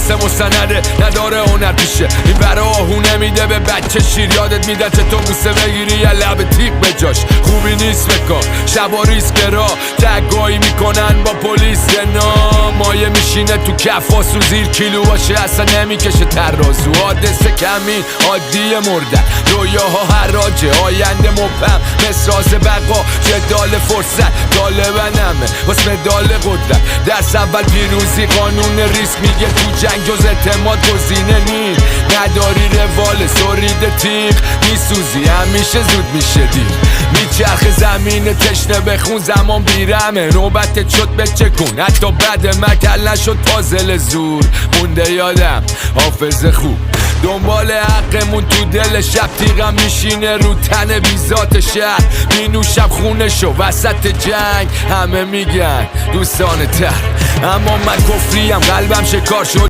مثل مستنده نداره هنر پیشه. این برا آهو نمیده به بچه شیر، یادت میدن چه تو بوسه بگیری یا لب تیغ به جاش. خوبی نیست بکار شبا ریسکرا تگایی میکنن با پلیس نه مایه میشینه تو کفاسو زیر کیلو باشه اصلا نمیکشه ترازو. حادثه کمی عادی مردن رویاها حراجه آینده مبهم مسراز بقا جدال فرصت طالبنمه واسه مدال قدرت. درس اول پیروزی قانون ریسک میگه تو جنگ جز اعتماد گزینه نی نداری روال سرید تیغ میسوزی همیشه زود میشه دیر. میچرخ زمین تشنه بخون زمان بیرمه نوبتت شد بچکون حتی بعد مکل نشد پازل زور مونده یادم حافظه خوب دنبال حقمون تو دل شب تیغم میشینه رو تن بیزات شهر مینوشم خونشو وسط جنگ همه میگن دوستان تر اما من کفریم قلبم شکار شد